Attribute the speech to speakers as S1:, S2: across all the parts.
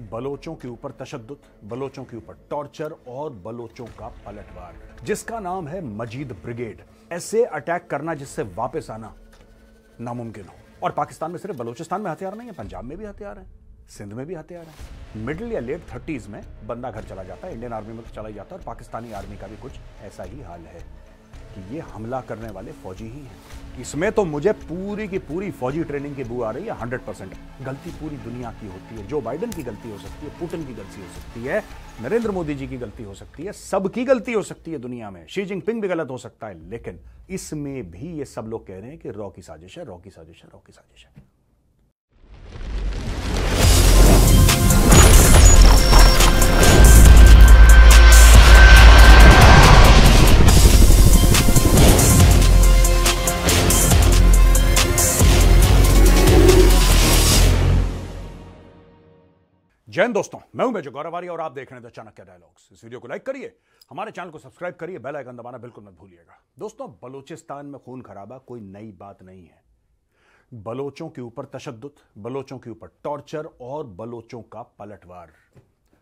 S1: बलोचों के ऊपर तशद्दुद, बलोचों के ऊपर टॉर्चर और बलोचों का पलटवार, जिसका नाम है मजीद ब्रिगेड। ऐसे अटैक करना जिससे वापस आना नामुमकिन हो। और पाकिस्तान में सिर्फ बलोचिस्तान में हथियार नहीं है, पंजाब में भी हथियार है, सिंध में भी हथियार है। मिडिल या लेट 30s में बंदा घर चला जाता है, इंडियन आर्मी में तो चला ही जाता है। और पाकिस्तानी आर्मी का भी कुछ ऐसा ही हाल है कि ये हमला करने वाले फौजी ही हैं। इसमें तो मुझे पूरी की पूरी फौजी ट्रेनिंग की बू आ रही है 100%। गलती पूरी दुनिया की होती है। जो बाइडेन की गलती हो सकती है, पुतिन की गलती हो सकती है, नरेंद्र मोदी जी की गलती हो सकती है, सबकी गलती हो सकती है दुनिया में। शी जिनपिंग भी गलत हो सकता है, लेकिन इसमें भी ये सब लोग कह रहे हैं कि रॉ की साजिश है, रॉ की साजिश है, रॉ की साजिश है। जय हिंद दोस्तों, मैं हूं मेजर गौरव आर्य और आप देख रहे हैं द चाणक्य डायलॉग्स। इस वीडियो को लाइक करिए, हमारे चैनल को सब्सक्राइब करिए, बेल आइकन दबाना बिल्कुल मत भूलिएगा। दोस्तों, बलूचिस्तान में खून खराबा कोई नई बात नहीं है। बलोचों के ऊपर तशद्दुद, बलोचों के ऊपर टॉर्चर और बलोचों का पलटवार,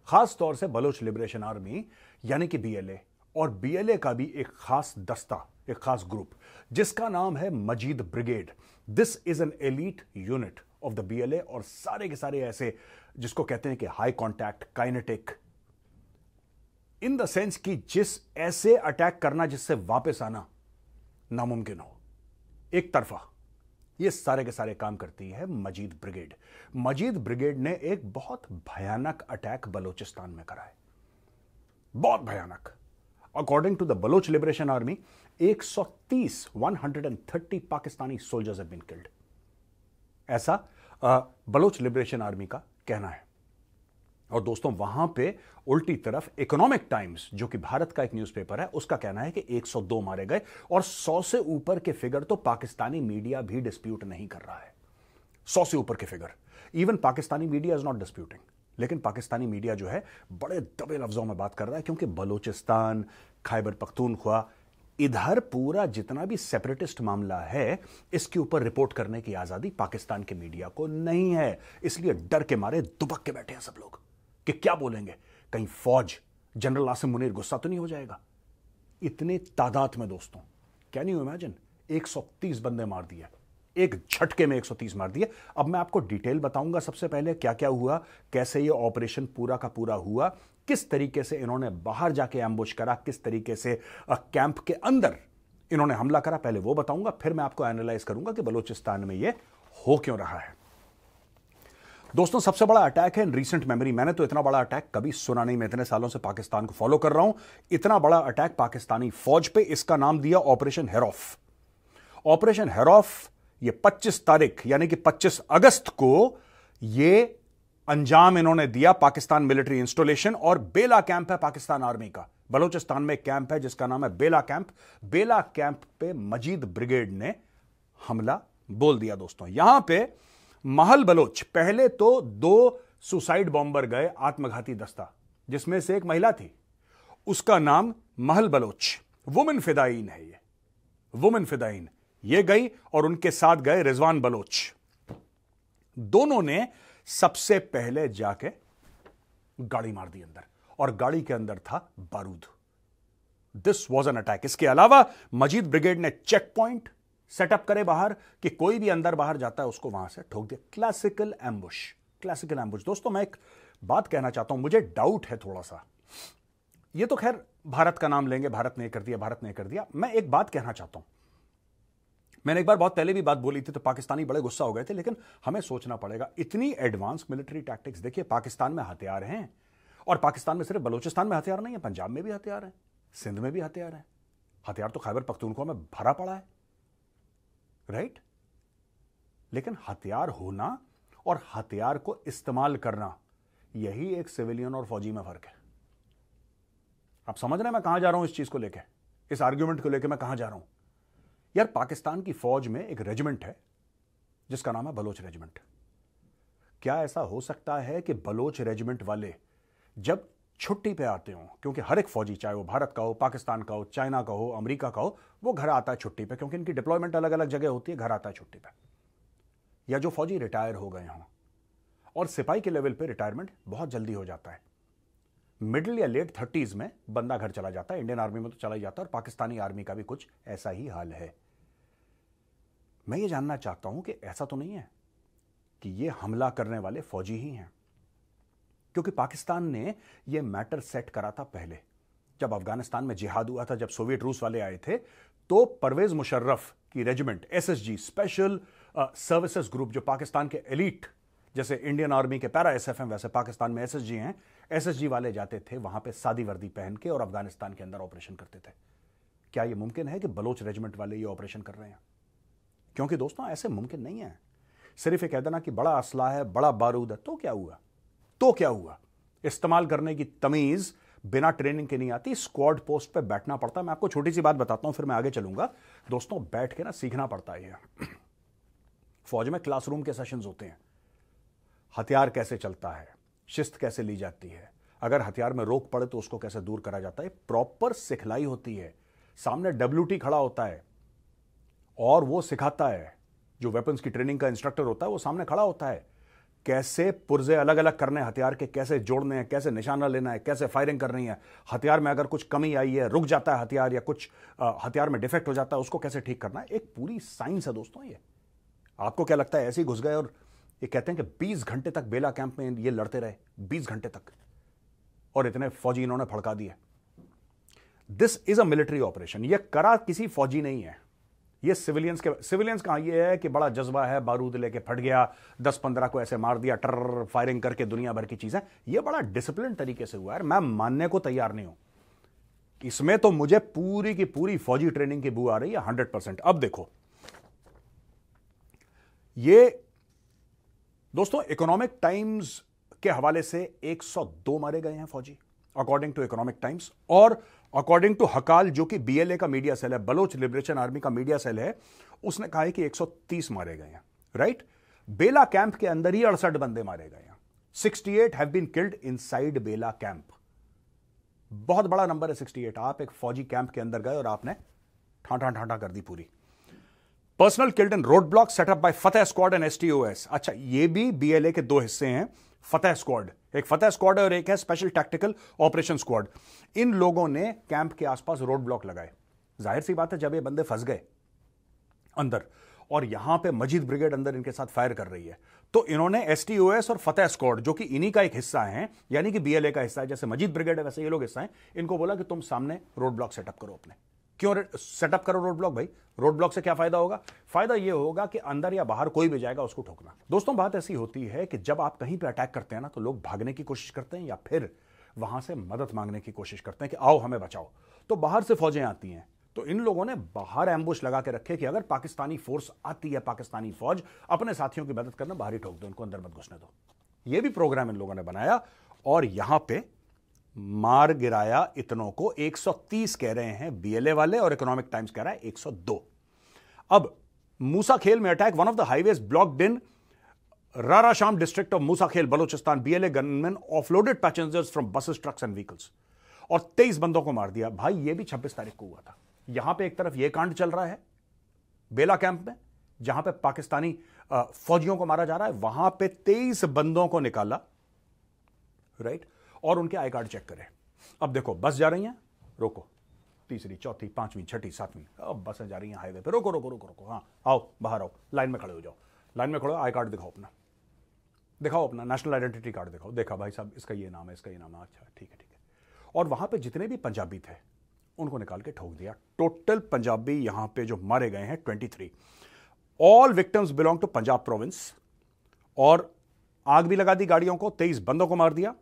S1: खास तौर से बलोच लिबरेशन आर्मी यानी कि बीएलए, और बीएलए का भी एक खास दस्ता, एक खास ग्रुप जिसका नाम है Majeed brigade. This is an elite unit of the BLA. और सारे के सारे ऐसे जिसको कहते हैं कि high contact kinetic, in the sense कि जिस ऐसे अटैक करना जिससे वापस आना नामुमकिन हो, एक तरफा, ये सारे के सारे काम करती है मजीद ब्रिगेड। मजीद ब्रिगेड ने एक बहुत भयानक अटैक बलोचिस्तान में करा है, बहुत भयानक। According to the Baloch Liberation Army 130 Pakistani soldiers have been killed, ऐसा बलोच लिबरेशन आर्मी का कहना है। और दोस्तों, वहां पे उल्टी तरफ इकोनॉमिक टाइम्स, जो कि भारत का एक न्यूज़पेपर है, उसका कहना है कि 102 मारे गए। और 100 से ऊपर के फिगर तो पाकिस्तानी मीडिया भी डिस्प्यूट नहीं कर रहा है। 100 से ऊपर के figure even Pakistani media is not disputing. लेकिन पाकिस्तानी मीडिया जो है बड़े दबे लफ्जों में बात कर रहा है, क्योंकि बलोचिस्तान, खैबर पख्तूनख्वा, इधर पूरा जितना भी सेपरेटिस्ट मामला है, इसके ऊपर रिपोर्ट करने की आजादी पाकिस्तान के मीडिया को नहीं है। इसलिए डर के मारे दुबक के बैठे हैं सब लोग कि क्या बोलेंगे, कहीं फौज, जनरल आसिम मुनीर गुस्सा तो नहीं हो जाएगा। इतने तादाद में दोस्तों, कैन यू इमेजिन, 130 बंदे मार दिए, एक झटके में 130 मार दिए। अब मैं आपको डिटेल बताऊंगा सबसे पहले क्या क्या हुआ, कैसे ये ऑपरेशन पूरा का पूरा हुआ, किस तरीके से इन्होंने बाहर जाके एम्बुश करा, किस तरीके से कैंप के अंदर इन्होंने हमला करा, पहले वो बताऊंगा। फिर मैं आपको एनालाइज करूंगा कि बलूचिस्तान में ये हो क्यों रहा है। दोस्तों, सबसे बड़ा अटैक है इन रीसेंट मेमोरी। मैंने तो इतना बड़ा अटैक कभी सुना नहीं। मैं इतने सालों से पाकिस्तान को फॉलो कर रहा हूं। इतना बड़ा अटैक पाकिस्तानी फौज पे, इसका नाम दिया ऑपरेशन हेरॉफ। ऑपरेशन हेरॉफ, ये 25 तारीख यानी कि 25 अगस्त को ये अंजाम इन्होंने दिया पाकिस्तान मिलिट्री इंस्टॉलेशन। और बेला कैंप है पाकिस्तान आर्मी का, बलूचिस्तान में कैंप है जिसका नाम है बेला कैंप। बेला कैंप पे मजीद ब्रिगेड ने हमला बोल दिया। दोस्तों, यहां पे महल बलोच, पहले तो 2 सुसाइड बॉम्बर गए, आत्मघाती दस्ता, जिसमें से एक महिला थी, उसका नाम महल बलोच, वुमेन फिदाइन है ये, वुमेन फिदाइन। ये गई और उनके साथ गए रिजवान बलोच। दोनों ने सबसे पहले जाके गाड़ी मार दी अंदर, और गाड़ी के अंदर था बारूद। This was an attack. इसके अलावा मजीद ब्रिगेड ने चेक पॉइंट सेटअप करे बाहर कि कोई भी अंदर बाहर जाता है उसको वहां से ठोक दिया। Classical ambush, classical ambush. दोस्तों, मैं एक बात कहना चाहता हूं, मुझे डाउट है थोड़ा सा। ये तो खैर भारत का नाम लेंगे, भारत ने कर दिया, भारत ने कर दिया। मैं एक बात कहना चाहता हूं, मैंने एक बार बहुत पहले भी बात बोली थी तो पाकिस्तानी बड़े गुस्सा हो गए थे, लेकिन हमें सोचना पड़ेगा। इतनी एडवांस मिलिट्री टैक्टिक्स, देखिए पाकिस्तान में हथियार हैं, और पाकिस्तान में सिर्फ बलूचिस्तान में हथियार नहीं है, पंजाब में भी हथियार है, सिंध में भी हथियार है। हथियार तो खैबर पख्तूनख्वा में भरा पड़ा है, राइट। लेकिन हथियार होना और हथियार को इस्तेमाल करना, यही एक सिविलियन और फौजी में फर्क है। आप समझ रहे हैं मैं कहां जा रहा हूं इस चीज को लेकर, इस आर्ग्यूमेंट को लेकर मैं कहां जा रहा हूं। यार, पाकिस्तान की फौज में एक रेजिमेंट है जिसका नाम है बलोच रेजिमेंट। क्या ऐसा हो सकता है कि बलोच रेजिमेंट वाले जब छुट्टी पे आते हो, क्योंकि हर एक फौजी, चाहे वो भारत का हो, पाकिस्तान का हो, चाइना का हो, अमेरिका का हो, वो घर आता है छुट्टी पे, क्योंकि इनकी डिप्लॉयमेंट अलग अलग जगह होती है, घर आता है छुट्टी पे। या जो फौजी रिटायर हो गए हों और सिपाही के लेवल पे रिटायरमेंट बहुत जल्दी हो जाता है। मिडिल या लेट 30s में बंदा घर चला जाता है। इंडियन आर्मी में तो चला ही जाता है और पाकिस्तानी आर्मी का भी कुछ ऐसा ही हाल है। मैं ये जानना चाहता हूं कि ऐसा तो नहीं है कि ये हमला करने वाले फौजी ही हैं, क्योंकि पाकिस्तान ने यह मैटर सेट करा था पहले। जब अफगानिस्तान में जिहाद हुआ था, जब सोवियत रूस वाले आए थे, तो परवेज मुशर्रफ की regiment SSG, special services group, जो पाकिस्तान के एलीट, जैसे इंडियन आर्मी के पैरा एसएफएम, वैसे पाकिस्तान में एसएसजी हैं, एसएसजी वाले जाते थे वहां पे सादी वर्दी पहन के और अफगानिस्तान के अंदर ऑपरेशन करते थे। क्या यह मुमकिन है कि बलोच रेजिमेंट वाले ये ऑपरेशन कर रहे हैं? क्योंकि दोस्तों ऐसे मुमकिन नहीं है। सिर्फ ये कह देना कि बड़ा असला है, बड़ा बारूद है, तो क्या हुआ? तो क्या हुआ? इस्तेमाल करने की तमीज बिना ट्रेनिंग के नहीं आती। स्क्वाड पोस्ट पे बैठना पड़ता है। मैं आपको छोटी सी बात बताता हूं, फिर मैं आगे चलूंगा। दोस्तों बैठ के ना सीखना पड़ता है। फौज में क्लासरूम के सेशंस होते हैं। हथियार कैसे चलता है, शिस्त कैसे ली जाती है, अगर हथियार में रोक पड़े तो उसको कैसे दूर करा जाता है, प्रॉपर सिखलाई होती है। सामने WT खड़ा होता है और वो सिखाता है। जो वेपन्स की ट्रेनिंग का इंस्ट्रक्टर होता है वो सामने खड़ा होता है। कैसे पुर्जे अलग अलग करने हथियार के, कैसे जोड़ने हैं, कैसे निशाना लेना है, कैसे फायरिंग करनी है, हथियार में अगर कुछ कमी आई है, रुक जाता है हथियार, या कुछ हथियार में डिफेक्ट हो जाता है, उसको कैसे ठीक करना है। एक पूरी साइंस है दोस्तों ये। आपको क्या लगता है ऐसे ही घुस गए और ये कहते हैं कि 20 घंटे तक बेला कैंप में ये लड़ते रहे, 20 घंटे तक, और इतने फौजी इन्होंने फड़का दिए। This is a military operation. ये करा किसी फौजी नहीं है, ये सिविलियंस का ये है कि बड़ा जज्बा है, बारूद लेके फट गया, 10-15 को ऐसे मार दिया, टर फायरिंग करके, दुनिया भर की चीजें। ये बड़ा डिसिप्लिन तरीके से हुआ है। मैं मानने को तैयार नहीं हूं। इसमें तो मुझे पूरी की पूरी फौजी ट्रेनिंग की बू आ रही है 100%। अब देखो, ये दोस्तों इकोनॉमिक टाइम्स के हवाले से 102 मारे गए हैं फौजी, अकॉर्डिंग टू इकोनॉमिक टाइम्स। और अकॉर्डिंग टू हकाल, जो कि BLA का मीडिया सेल है, बलोच लिबरेशन आर्मी का मीडिया सेल है, उसने कहा है कि 130 मारे गए हैं। राइट? बेला कैंप के अंदर ही 68 बंदे मारे गए हैं। 68 have been killed inside Bela camp. बहुत बड़ा नंबर है 68। आप एक फौजी कैंप के अंदर गए और आपने ठाठा ठाठा कर दी पूरी। Personnel killed in road block setup by Fateh squad and STOS। अच्छा, ये भी BLA के दो हिस्से हैं। फतेह स्क्वाड, एक फतेह स्क्वाड है और एक है स्पेशल टैक्टिकल ऑपरेशन स्क्वाड। इन लोगों ने कैंप के आसपास रोड ब्लॉक लगाए। जाहिर सी बात है, जब ये बंदे फंस गए अंदर और यहां पे मजीद ब्रिगेड अंदर इनके साथ फायर कर रही है, तो इन्होंने STOS और फतेह स्क्वाड, जो कि इन्हीं का एक हिस्सा है, यानी कि BLA का हिस्सा है, जैसे मजीद ब्रिगेड है वैसे ये लोग हिस्सा है, इनको बोला कि तुम सामने रोड ब्लॉक सेटअप करो अपने। क्यों सेटअप करो रोड ब्लॉक? भाई रोड ब्लॉक से क्या फायदा होगा? फायदा यह होगा कि अंदर या बाहर कोई भी जाएगा उसको ठोकना। दोस्तों बात ऐसी होती है कि जब आप कहीं पे अटैक करते हैं ना, तो लोग भागने की कोशिश करते हैं या फिर वहां से मदद मांगने की कोशिश करते हैं कि आओ हमें बचाओ। तो बाहर से फौजें आती हैं, तो इन लोगों ने बाहर एम्बुश लगा के रखे कि अगर पाकिस्तानी फोर्स आती है, पाकिस्तानी फौज, अपने साथियों की मदद करना, बाहर ही ठोक दो, उनको अंदर मत घुसने दो। यह भी प्रोग्राम इन लोगों ने बनाया और यहां पे मार गिराया इतनों को। 130 कह रहे हैं BLA वाले और इकोनॉमिक टाइम्स कह रहा है 102। अब मूसा खेल में attack, one of the highways blocked in Rarasham district of Musa Khel, Balochistan. BLA gunman offloaded passengers from buses, trucks and vehicles और 23 बंदों को मार दिया। भाई ये भी 26 तारीख को हुआ था। यहां पे एक तरफ यह कांड चल रहा है बेला कैंप में, जहां पे पाकिस्तानी फौजियों को मारा जा रहा है, वहां पे 23 बंदों को निकाला। राइट? और उनके आई कार्ड चेक करें। अब देखो बस जा रही हैं, रोको, तीसरी, चौथी, पांचवी, छठी, सातवीं, अब बसें जा रही हैं हाईवे पे, रोको रोको रोको रोको, हाँ आओ बाहर आओ, लाइन में खड़े हो जाओ, लाइन में खड़े हो, आई कार्ड दिखाओ अपना, दिखाओ अपना नेशनल आइडेंटिटी कार्ड दिखाओ। देखा भाई साहब इसका ये नाम है, इसका ये नाम है, अच्छा ठीक है ठीक है। और वहां पे जितने भी पंजाबी थे उनको निकाल के ठोक दिया। टोटल पंजाबी यहां पे जो मारे गए हैं 23। All victims belong to Punjab province. और आग भी लगा दी गाड़ियों को, 23 बंदों को मार दिया।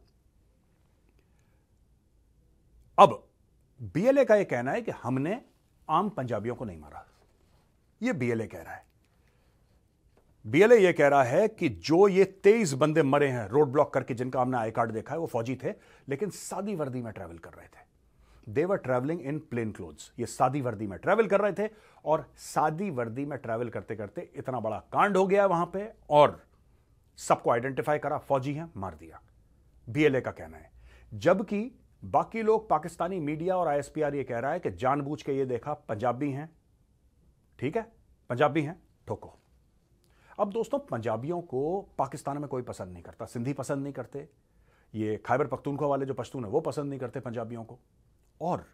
S1: अब BLA का यह कहना है कि हमने आम पंजाबियों को नहीं मारा। यह BLA कह रहा है। BLA यह कह रहा है कि जो ये 23 बंदे मरे हैं रोड ब्लॉक करके, जिनका हमने आई कार्ड देखा है, वो फौजी थे, लेकिन सादी वर्दी में ट्रैवल कर रहे थे। They were travelling in plain clothes. ये सादी वर्दी में ट्रैवल कर रहे थे और सादी वर्दी में ट्रैवल करते करते इतना बड़ा कांड हो गया वहां पे और सबको आइडेंटिफाई करा, फौजी हैं, मार दिया। BLA का कहना है। जबकि बाकी लोग, पाकिस्तानी मीडिया और ISPR ये कह रहा है कि जानबूझ के ये देखा पंजाबी हैं, ठीक है, पंजाबी हैं, ठोको। अब दोस्तों, पंजाबियों को पाकिस्तान में कोई पसंद नहीं करता, सिंधी पसंद नहीं करते, ये खैबर पख्तूनख्वा वाले जो पश्तून है वो पसंद नहीं करते पंजाबियों को, और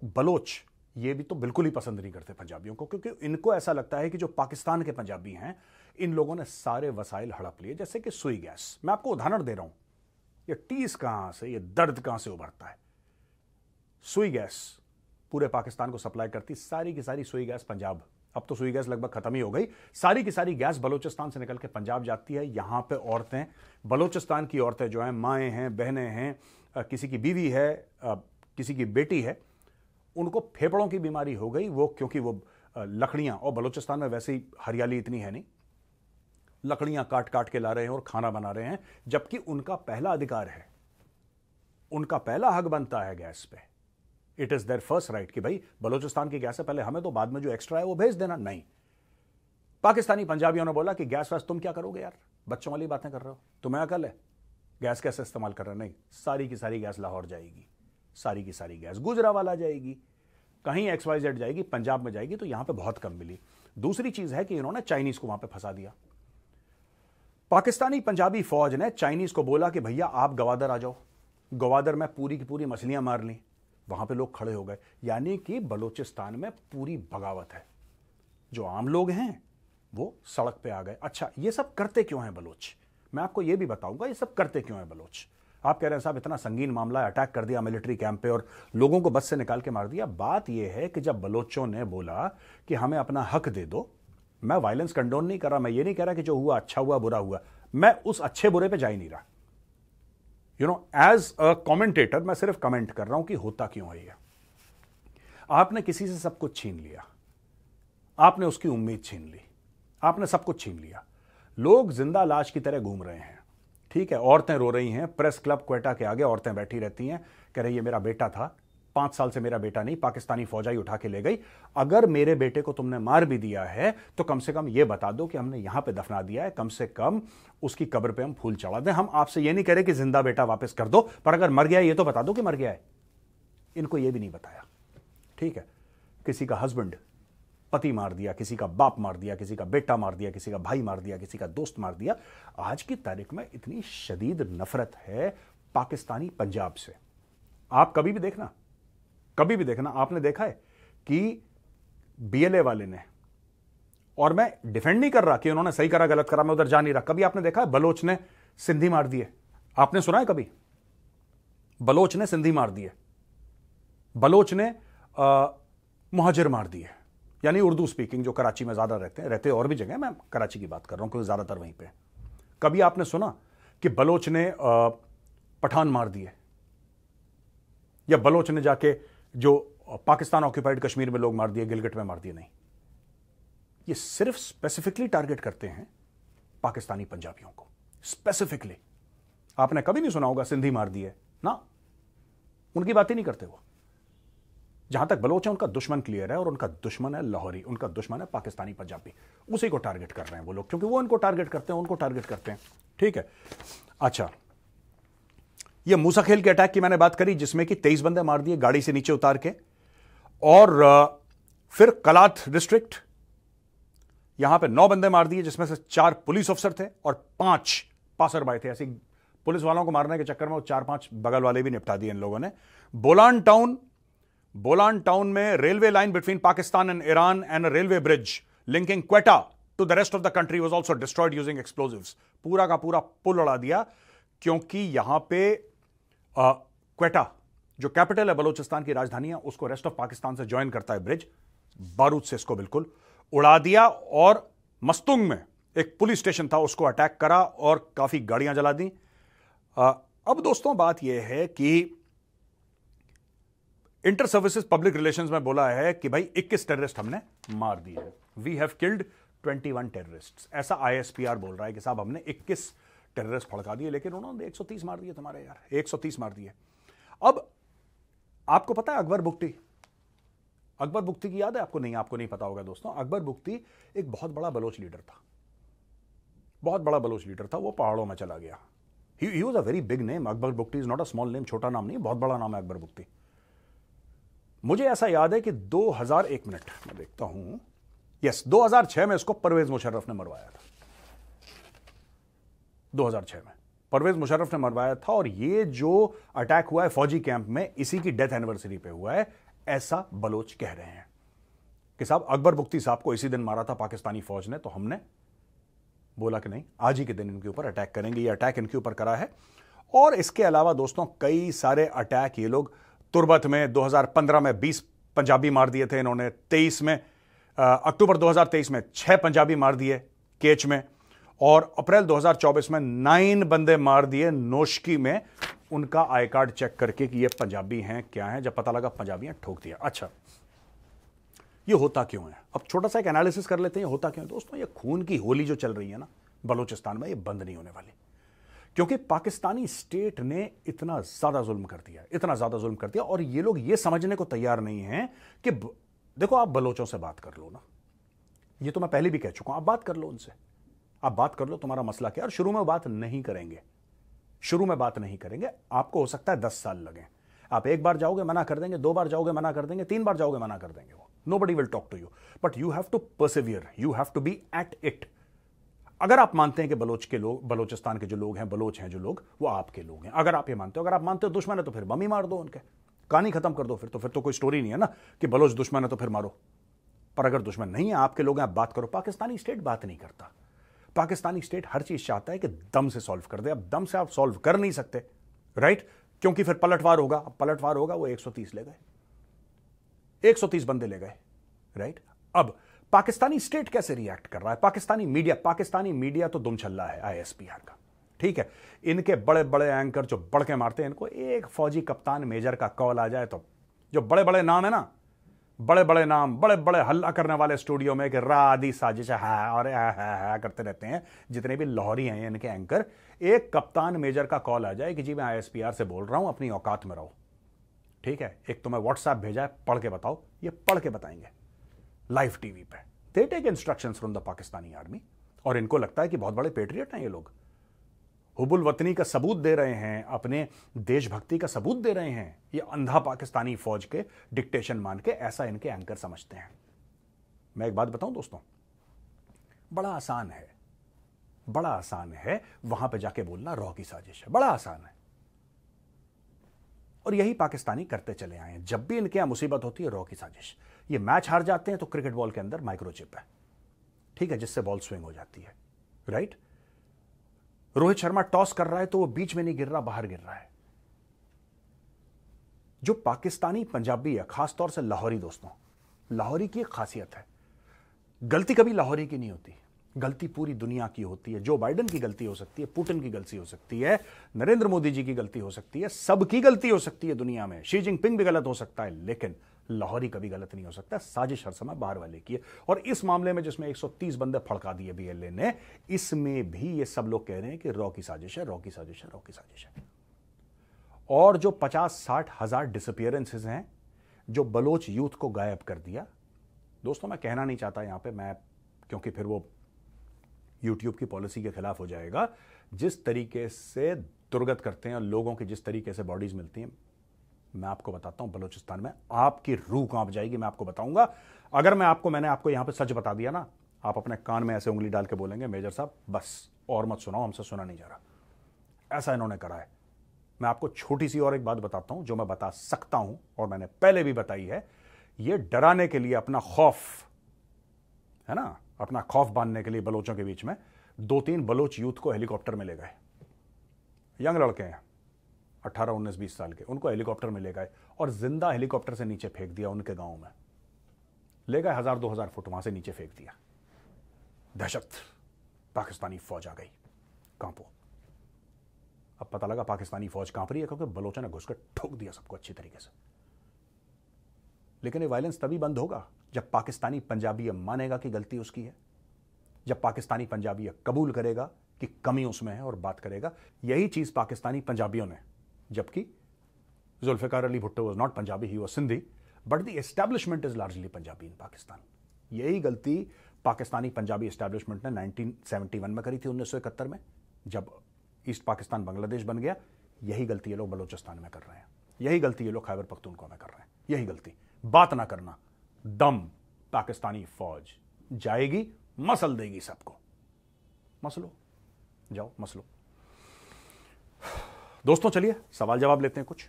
S1: बलोच ये भी तो बिल्कुल ही पसंद नहीं करते पंजाबियों को, क्योंकि इनको ऐसा लगता है कि जो पाकिस्तान के पंजाबी हैं, इन लोगों ने सारे वसाइल हड़प लिए, जैसे कि सुई गैस। मैं आपको उदाहरण दे रहा हूं, ये टीस कहां से, ये दर्द कहां से उभरता है। सुई गैस पूरे पाकिस्तान को सप्लाई करती, सारी की सारी सुई गैस पंजाब, अब तो सुई गैस लगभग खत्म ही हो गई, सारी की सारी गैस बलूचिस्तान से निकल के पंजाब जाती है। यहां पे औरतें, बलूचिस्तान की औरतें जो हैं, माएँ हैं, बहनें हैं, किसी की बीवी है, किसी की बेटी है, उनको फेफड़ों की बीमारी हो गई, वो क्योंकि वो लकड़ियां, और बलूचिस्तान में वैसे ही हरियाली इतनी है नहीं, लकड़ियां काट काट के ला रहे हैं और खाना बना रहे हैं, जबकि उनका पहला अधिकार है, उनका पहला हक बनता है गैस पे। It is their first right कि भाई बलूचिस्तान की गैस है, पहले हमें तो, बाद में जो एक्स्ट्रा है वो भेज देना। नहीं, पाकिस्तानी पंजाबियों ने बोला कि गैस वैस तुम क्या करोगे यार, बच्चों वाली बातें कर रहे हो, तुम्हें अकल है, गैस कैसे इस्तेमाल कर रहे हो? नहीं, सारी की सारी गैस लाहौर जाएगी, सारी की सारी गैस गुजरावाला जाएगी, कहीं XYZ जाएगी, पंजाब में जाएगी, तो यहां पे बहुत कम मिली। दूसरी चीज है कि इन्होंने चाइनीज को वहां पे फंसा दिया। पाकिस्तानी पंजाबी फौज ने चाइनीज को बोला कि भैया आप गवादर आ जाओ, गवादर में पूरी की पूरी मछलियां मार ली, वहां पे लोग खड़े हो गए। यानी कि बलूचिस्तान में पूरी बगावत है, जो आम लोग हैं वो सड़क पे आ गए। अच्छा, ये सब करते क्यों हैं बलोच? मैं आपको ये भी बताऊंगा ये सब करते क्यों हैं बलोच। आप कह रहे हैं साहब इतना संगीन मामला है, अटैक कर दिया मिलिट्री कैंप पे और लोगों को बस से निकाल के मार दिया। बात यह है कि जब बलोचों ने बोला कि हमें अपना हक दे दो, मैं वायलेंस कंडोन नहीं कर रहा, मैं ये नहीं कह रहा कि जो हुआ अच्छा हुआ बुरा हुआ, मैं उस अच्छे बुरे पे जा ही नहीं रहा, एज अ कमेंटेटर मैं सिर्फ कमेंट कर रहा हूं कि होता क्यों है ये। आपने किसी से सब कुछ छीन लिया, आपने उसकी उम्मीद छीन ली, आपने सब कुछ छीन लिया, लोग जिंदा लाश की तरह घूम रहे हैं, ठीक है, औरतें रो रही हैं, प्रेस क्लब क्वेटा के आगे औरतें बैठी रहती हैं, कह रही ये मेरा बेटा था, 5 साल से मेरा बेटा नहीं, पाकिस्तानी फौजाई उठा के ले गई, अगर मेरे बेटे को तुमने मार भी दिया है तो कम से कम ये बता दो कि हमने यहां पे दफना दिया है, कम से कम उसकी कब्र पे हम फूल चढ़ा दें। हम आपसे ये नहीं कह रहे कि जिंदा बेटा वापस कर दो, पर अगर मर गया ये तो बता दो कि मर गया है। इनको ये भी नहीं बताया, ठीक है, किसी का हस्बैंड पति मार दिया, किसी का बाप मार दिया, किसी का बेटा मार दिया, किसी का भाई मार दिया, किसी का दोस्त मार दिया। आज की तारीख में इतनी शदीद नफरत है पाकिस्तानी पंजाब से। आप कभी भी देखना आपने देखा है कि BLA वाले ने, और मैं डिफेंड नहीं कर रहा कि उन्होंने सही करा गलत करा, मैं उधर जा नहीं रहा, कभी आपने देखा है बलोच ने सिंधी मार दिए? आपने सुना है कभी बलोच ने सिंधी मार दिए? बलोच ने मुहाजिर मार दिए, यानी उर्दू स्पीकिंग जो कराची में ज्यादा रहते और भी जगह, मैं कराची की बात कर रहा हूं क्योंकि ज्यादातर वहीं पे। कभी आपने सुना कि बलोच ने पठान मार दिए, या बलोच ने जाके जो पाकिस्तान ऑक्यूपाइड कश्मीर में लोग मार दिए, गिलगिट में मार दिए? नहीं, ये सिर्फ स्पेसिफिकली टारगेट करते हैं पाकिस्तानी पंजाबियों को, स्पेसिफिकली। आपने कभी नहीं सुना होगा सिंधी मार दिए ना, उनकी बात ही नहीं करते वो। जहां तक बलोच है उनका दुश्मन क्लियर है, और उनका दुश्मन है लाहौरी, उनका दुश्मन है पाकिस्तानी पंजाबी, उसी को टारगेट कर रहे हैं वो लोग, क्योंकि वो उनको टारगेट करते हैं, ठीक है। अच्छा, ये मूसा खेल के अटैक की मैंने बात करी, जिसमें कि 23 बंदे मार दिए गाड़ी से नीचे उतार के, और फिर कलात डिस्ट्रिक्ट, यहां पे 9 बंदे मार दिए, जिसमें से 4 पुलिस अफसर थे और 5 पासरबाई थे। ऐसी पुलिस वालों को मारने के चक्कर में वो 4-5 बगल वाले भी निपटा दिए इन लोगों ने। बोलान टाउन में railway line between Pakistan and Iran and railway bridge linking Quetta to the rest of the country was also destroyed using explosives. पूरा का पूरा पुल उड़ा दिया, क्योंकि यहां पे क्वेटा जो कैपिटल है बलूचिस्तान की राजधानी है, उसको रेस्ट ऑफ पाकिस्तान से ज्वाइन करता है ब्रिज, बारूद से इसको बिल्कुल उड़ा दिया। और मस्तुंग में एक पुलिस स्टेशन था, उसको अटैक करा और काफी गाड़ियां जला दी। अब दोस्तों बात यह है कि इंटर सर्विसेज पब्लिक रिलेशंस में बोला है कि भाई 21 टेररिस्ट हमने मार दिए हैं, वी हैव किल्ड 21 टेररिस्ट्स। ऐसा ISPR बोल रहा है कि साहब हमने 21 टेररिस्ट फड़का दिए, लेकिन उन्होंने 130 मार दिए तुम्हारे यार, 130 मार दिए। अब आपको पता है अकबर बुख्ती की याद है आपको? नहीं, आपको नहीं पता होगा दोस्तों। अकबर बुख्ती एक बहुत बड़ा बलोच लीडर था, वो पहाड़ों में चला गया। He was a very big name. Akbar Bugti is not a small name, छोटा नाम नहीं, बहुत बड़ा नाम है अकबर बुख्ती। मुझे ऐसा याद है कि 2001 मिनट मैं देखता हूं, यस 2006 में इसको परवेज मुशर्रफ ने मरवाया था। 2006 में परवेज मुशर्रफ ने मरवाया था, और ये जो अटैक हुआ है फौजी कैंप में, इसी की डेथ एनिवर्सरी पे हुआ है, ऐसा बलोच कह रहे हैं कि साहब अकबर बुख्ती साहब को इसी दिन मारा था पाकिस्तानी फौज ने, तो हमने बोला कि नहीं, आज ही के दिन इनके ऊपर अटैक करेंगे। ये अटैक इनके ऊपर करा है। और इसके अलावा दोस्तों कई सारे अटैक ये लोग, तुर्बत में 2015 में 20 पंजाबी मार दिए थे इन्होंने, 23 में अक्टूबर 2023 में 6 पंजाबी मार दिए केच में, और अप्रैल 2024 में 9 बंदे मार दिए नोशकी में, उनका आई कार्ड चेक करके कि ये पंजाबी हैं क्या हैं, जब पता लगा पंजाबी हैं ठोक दिया। अच्छा, ये होता क्यों है? अब छोटा सा एक एनालिसिस कर लेते हैं, होता क्यों है दोस्तों? ये खून की होली जो चल रही है ना बलूचिस्तान में, ये बंद नहीं होने वाली, क्योंकि पाकिस्तानी स्टेट ने इतना ज्यादा जुल्म कर दिया, इतना ज्यादा जुल्म कर दिया, और ये लोग ये समझने को तैयार नहीं है कि देखो, आप बलोचों से बात कर लो ना, ये तो मैं पहले भी कह चुका हूं, आप बात कर लो उनसे, आप बात कर लो, तुम्हारा मसला क्या है। और शुरू में बात नहीं करेंगे, शुरू में बात नहीं करेंगे, आपको हो सकता है 10 साल लगे। आप एक बार जाओगे मना कर देंगे, 2 बार जाओगे मना कर देंगे, 3 बार जाओगे मना कर देंगे, वो nobody will talk to you, but you have to persevere, you have to be at it। अगर आप मानते हैं कि बलोच के लोग, बलोचिस्तान के जो लोग हैं, बलोच हैं जो लोग, वो आपके लोग हैं, अगर आप ये मानते हो, अगर आप मानते हो दुश्मन है तो फिर बम ही मार दो उनके, कहानी खत्म कर दो, फिर तो कोई स्टोरी नहीं है ना कि बलोच दुश्मन है तो फिर मारो। पर अगर दुश्मन नहीं है, आपके लोग हैं, आप बात करो। पाकिस्तानी स्टेट बात नहीं करता, पाकिस्तानी स्टेट हर चीज चाहता है कि दम से सॉल्व कर दे। अब दम से आप सॉल्व कर नहीं सकते, राइट, क्योंकि फिर पलटवार होगा। अब पलटवार होगा, वो 130 ले गए, 130 बंदे ले गए, राइट। अब पाकिस्तानी स्टेट कैसे रिएक्ट कर रहा है? पाकिस्तानी मीडिया तो दुम छल्ला है ISPR का, ठीक है। इनके बड़े बड़े एंकर जो बढ़ के मारते हैं, इनको एक फौजी कप्तान मेजर का कॉल आ जाए तो जो बड़े बड़े नाम है ना, बड़े बड़े नाम, बड़े बड़े हल्ला करने वाले स्टूडियो में कि रादी साजिश है और है करते रहते हैं, जितने भी लाहौरी हैं इनके एंकर, एक कप्तान मेजर का कॉल आ जाए कि जी मैं ISPR से बोल रहा हूं, अपनी औकात में रहो, ठीक है। एक तुम्हें व्हाट्सएप भेजा है, पढ़ के बताओ, ये पढ़ के बताएंगे लाइव टीवी पे। They take instructions from the Pakistani army, और इनको लगता है कि बहुत बड़े पेट्रियट हैं ये लोग, हुबुल वतनी का सबूत दे रहे हैं, अपने देशभक्ति का सबूत दे रहे हैं, ये अंधा पाकिस्तानी फौज के डिक्टेशन मान के, ऐसा इनके एंकर समझते हैं। मैं एक बात बताऊं दोस्तों, बड़ा आसान है, बड़ा आसान है वहां पे जाके बोलना रॉ की साजिश है, बड़ा आसान है। और यही पाकिस्तानी करते चले आए हैं, जब भी इनके यहां मुसीबत होती है रॉ की साजिश। ये मैच हार जाते हैं तो क्रिकेट बॉल के अंदर माइक्रोचिप है, ठीक है, जिससे बॉल स्विंग हो जाती है, राइट। रोहित शर्मा टॉस कर रहा है तो वो बीच में नहीं गिर रहा, बाहर गिर रहा है। जो पाकिस्तानी पंजाबी है, खासतौर से लाहौरी दोस्तों, लाहौरी की एक खासियत है, गलती कभी लाहौरी की नहीं होती, गलती पूरी दुनिया की होती है। जो बाइडेन की गलती हो सकती है, पुतिन की गलती हो सकती है, नरेंद्र मोदी जी की गलती हो सकती है, सबकी गलती हो सकती है दुनिया में, शी जिनपिंग भी गलत हो सकता है, लेकिन लाहौरी कभी गलत नहीं हो सकता। साजिश हर समय बाहर वाले की है। और इस मामले में जिसमें 130 बंदे फड़का दिए BLA ने, इसमें भी ये सब लोग कह रहे हैं कि रॉ की साजिश है, रॉ की साजिश है, रॉ की साजिश है। और जो 50-60 हजार डिसअपियरेंसेस हैं, जो बलोच यूथ को गायब कर दिया, दोस्तों मैं कहना नहीं चाहता यहां पे मैं, क्योंकि फिर वो YouTube की पॉलिसी के खिलाफ हो जाएगा। जिस तरीके से दुर्गत करते हैं और लोगों की जिस तरीके से बॉडीज मिलती हैं, मैं आपको बताता हूं बलूचिस्तान में आपकी रूह कांप जाएगी। मैं आपको बताऊंगा, अगर मैंने आपको यहां पे सच बता दिया ना, आप अपने कान में ऐसे उंगली डाल के बोलेंगे मेजर साहब बस और मत सुनाओ, हमसे सुना नहीं जा रहा। ऐसा इन्होंने करा है। मैं आपको छोटी सी और एक बात बताता हूं जो मैं बता सकता हूं, और मैंने पहले भी बताई है। ये डराने के लिए, अपना खौफ है ना, अपना खौफ बांधने के लिए बलोचों के बीच में 2-3 बलोच यूथ को हेलीकॉप्टर में ले गए। यंग लड़के हैं, 18, 19, 20 साल के, उनको हेलीकॉप्टर में ले गए और जिंदा हेलीकॉप्टर से नीचे फेंक दिया। उनके गांव में ले गए, 1000-2000 फुट वहां से नीचे फेंक दिया। दहशत, पाकिस्तानी फौज आ गई, कांपो। अब पता लगा पाकिस्तानी फौज कांप रही है क्योंकि बलोचों ने घुसकर ठोक दिया सबको अच्छी तरीके से। लेकिन ये वायलेंस तभी बंद होगा जब पाकिस्तानी पंजाबी मानेगा कि गलती उसकी है, जब पाकिस्तानी पंजाबी कबूल करेगा कि कमी उसमें है और बात करेगा। यही चीज पाकिस्तानी पंजाबियों ने, जबकि Zulfikar Ali Bhutto was not Punjabi, he was Sindhi, but the establishment is largely Punjabi in Pakistan. यही गलती पाकिस्तानी पंजाबी एस्टैब्लिशमेंट ने 1971 में करी थी, 1971 में, जब ईस्ट पाकिस्तान बांग्लादेश बन गया। यही गलती ये लोग बलूचिस्तान में कर रहे हैं, यही गलती ये लोग खैबर पख्तूनख्वा में कर रहे हैं, यही गलती। बात ना करना, दम, पाकिस्तानी फौज जाएगी, मसल देगी सबको। मसलो, जाओ मसलो। दोस्तों चलिए सवाल जवाब लेते हैं कुछ।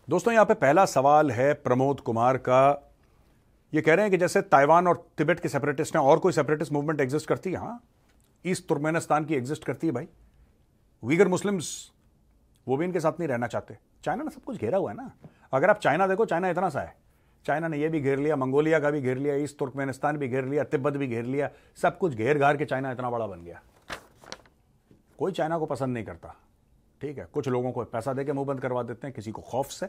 S1: दोस्तों यहां पे पहला सवाल है प्रमोद कुमार का। ये कह रहे हैं कि जैसे ताइवान और तिब्बत के सेपरेटिस्ट हैं, और कोई सेपरेटिस्ट मूवमेंट एग्जिस्ट करती है? हां, ईस्ट तुर्कमेनिस्तान की एग्जिस्ट करती है भाई। उइगर मुस्लिम्स, वो भी इनके साथ नहीं रहना चाहते। चाइना ने सब कुछ घेरा हुआ है ना। अगर आप चाइना देखो, चाइना इतना सा है, चाइना ने ये भी घेर लिया, मंगोलिया का भी घेर लिया, ईस्ट तुर्कमेनिस्तान भी घेर लिया, तिब्बत भी घेर लिया, सब कुछ घेर घार के चाइना इतना बड़ा बन गया। कोई चाइना को पसंद नहीं करता, ठीक है। कुछ लोगों को पैसा देके मुंह बंद करवा देते हैं, किसी को खौफ से।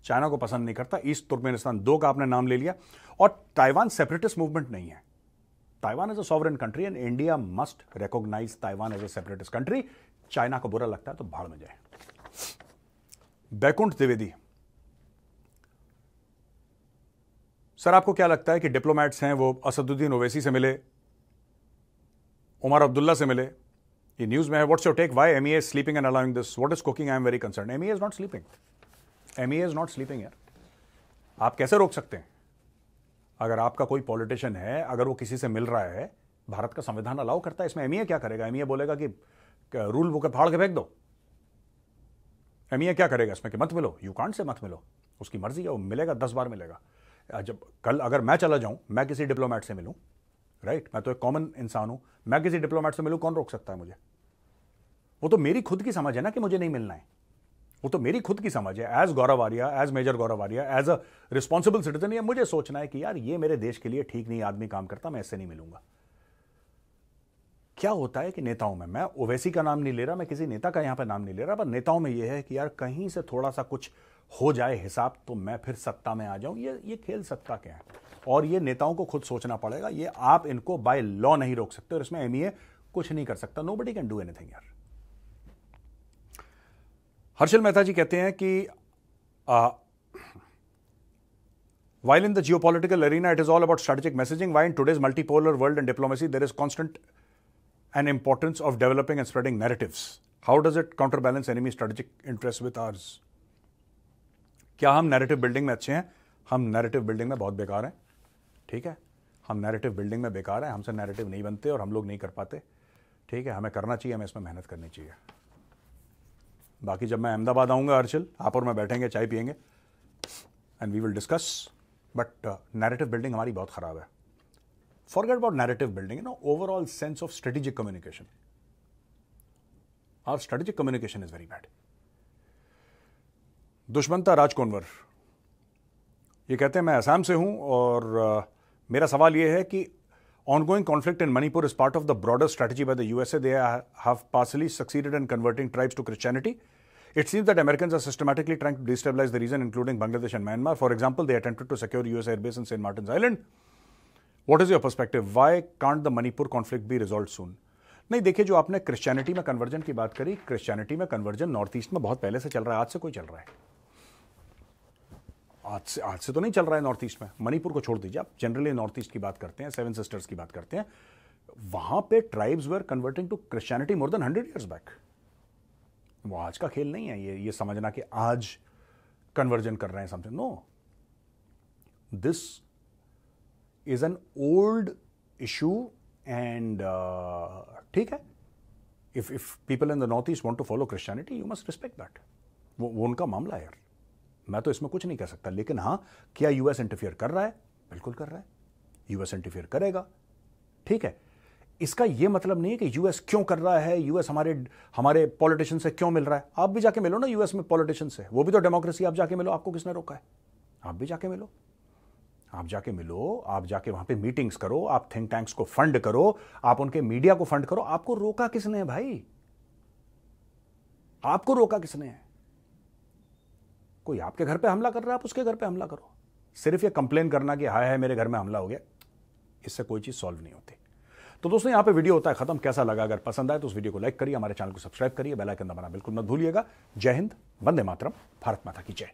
S1: चाइना को पसंद नहीं करता। ईस्ट तुर्कमेनिस्तान 2 का आपने नाम ले लिया। और ताइवान सेपरेटिस्ट मूवमेंट नहीं है। Taiwan is a sovereign country and India must recognise Taiwan as a separatist country. China को बुरा लगता है तो भाड़ में जाए। बैकुंठ द्विवेदी, सर आपको क्या लगता है कि डिप्लोमैट्स हैं वो असदुद्दीन ओवैसी से मिले, उमर अब्दुल्ला से मिले? ये न्यूज में है। What's your take, why MEA is sleeping and allowing this, what is cooking, I am very concern. MEA is not sleeping, MEA is not sleeping यार। आप कैसे रोक सकते हैं? अगर आपका कोई पॉलिटिशियन है, अगर वो किसी से मिल रहा है, भारत का संविधान अलाउ करता है, इसमें एमईए क्या करेगा? एमईए बोलेगा कि रूल बुक फाड़ के फेंक दो। एमईए क्या करेगा इसमें कि मत मिलो? यू कांट से मत मिलो, उसकी मर्जी है, वो मिलेगा 10 बार मिलेगा। जब कल अगर मैं चला जाऊं, मैं किसी डिप्लोमेट से मिलूं, राइट, मैं तो एक कॉमन इंसान हूं, मैं किसी डिप्लोमेट से मिलूं, कौन रोक सकता है मुझे? वो तो मेरी खुद की समझ है ना कि मुझे नहीं मिलना है। वो तो मेरी खुद की समझ है। As Gaurav Arya, as Major Gaurav Arya, as a responsible citizen, ये मुझे सोचना है कि यार ये मेरे देश के लिए ठीक नहीं आदमी काम करता, मैं इससे नहीं मिलूंगा। क्या होता है कि नेताओं में, मैं ओवैसी का नाम नहीं ले रहा, मैं किसी नेता का यहां पर नाम नहीं ले रहा, पर नेताओं में यह है कि यार कहीं से थोड़ा सा कुछ हो जाए हिसाब तो मैं फिर सत्ता में आ जाऊं। ये खेल सत्ता के हैं और ये नेताओं को खुद सोचना पड़ेगा। ये आप इनको बाय लॉ नहीं रोक सकते और इसमें एमईए कुछ नहीं कर सकता। नोबडी कैन डू एनीथिंग यार। हर्षल मेहता जी कहते हैं कि while in the geopolitical arena it is all about strategic messaging, why in today's multipolar world and diplomacy there is constant an importance of developing and spreading narratives? How does it counterbalance enemy strategic interests with ours? क्या हम narrative building में अच्छे हैं? हम narrative building में बहुत बेकार हैं, ठीक है। हम नैरेटिव बिल्डिंग में बेकार हैं, हमसे नैरेटिव नहीं बनते और हम लोग नहीं कर पाते, ठीक है। हमें करना चाहिए, हमें इसमें मेहनत करनी चाहिए। बाकी जब मैं अहमदाबाद आऊंगा हर्षल, आप और मैं बैठेंगे, चाय पियेंगे and we will discuss. But narrative building हमारी बहुत खराब है। Forget about narrative building, you know, overall sense of strategic communication. Our strategic communication is very bad. दुश्मनता राजकोनवर, ये कहते हैं मैं असम से हूं और मेरा सवाल यह है कि ongoing conflict in Manipur is part of the broader strategy by the USA. They have partially succeeded in converting tribes to Christianity. It seems that Americans are systematically trying to destabilize the region, including Bangladesh and Myanmar. For example, they attempted to secure US airbase in St. Martin's Island. What is your perspective? Why can't the Manipur conflict be resolved soon? नहीं, देखिए, जो आपने Christianity में conversion की बात करी, Christianity में conversion north east में बहुत पहले से चल रहा है। आज से कोई चल रहा है? आज से तो नहीं चल रहा है नॉर्थ ईस्ट में। मणिपुर को छोड़ दीजिए, आप जनरली नॉर्थ ईस्ट की बात करते हैं, 7 सिस्टर्स की बात करते हैं, वहां पे tribes were converting to Christianity more than 100 years back. वो आज का खेल नहीं है ये समझना कि आज कन्वर्जन कर रहे हैं something. No, this is an old issue and ठीक है, if people in the north east want to follow Christianity, you must respect that. वो उनका मामला है यार, मैं तो इसमें कुछ नहीं कह सकता। लेकिन हां, क्या यूएस इंटरफियर कर रहा है? बिल्कुल कर रहा है। यूएस इंटरफियर करेगा, ठीक है। इसका यह मतलब नहीं है कि यूएस क्यों कर रहा है, यूएस हमारे पॉलिटिशियन से क्यों मिल रहा है। आप भी जाके मिलो ना यूएस में पॉलिटिशियन से, वो भी तो डेमोक्रेसी। आप जाके मिलो, आपको किसने रोका है? आप भी जाके मिलो, आप जाके मिलो, आप जाके वहां पे मीटिंग्स करो, आप थिंक टैंक्स को फंड करो, आप उनके मीडिया को फंड करो। आपको रोका किसने है भाई? आपको रोका किसने है? कोई आपके घर पे हमला कर रहा है, आप उसके घर पे हमला करो। सिर्फ ये कंप्लेन करना कि हाय हाय मेरे घर में हमला हो गया, इससे कोई चीज सॉल्व नहीं होती। तो दोस्तों, यहां पे वीडियो होता है खत्म। कैसा लगा? अगर पसंद आए तो उस वीडियो को लाइक करिए, हमारे चैनल को सब्सक्राइब करिए, बेल आइकन दबाना बिल्कुल मत भूलिएगा। जय हिंद, वंदे मातरम, भारत माता की जय।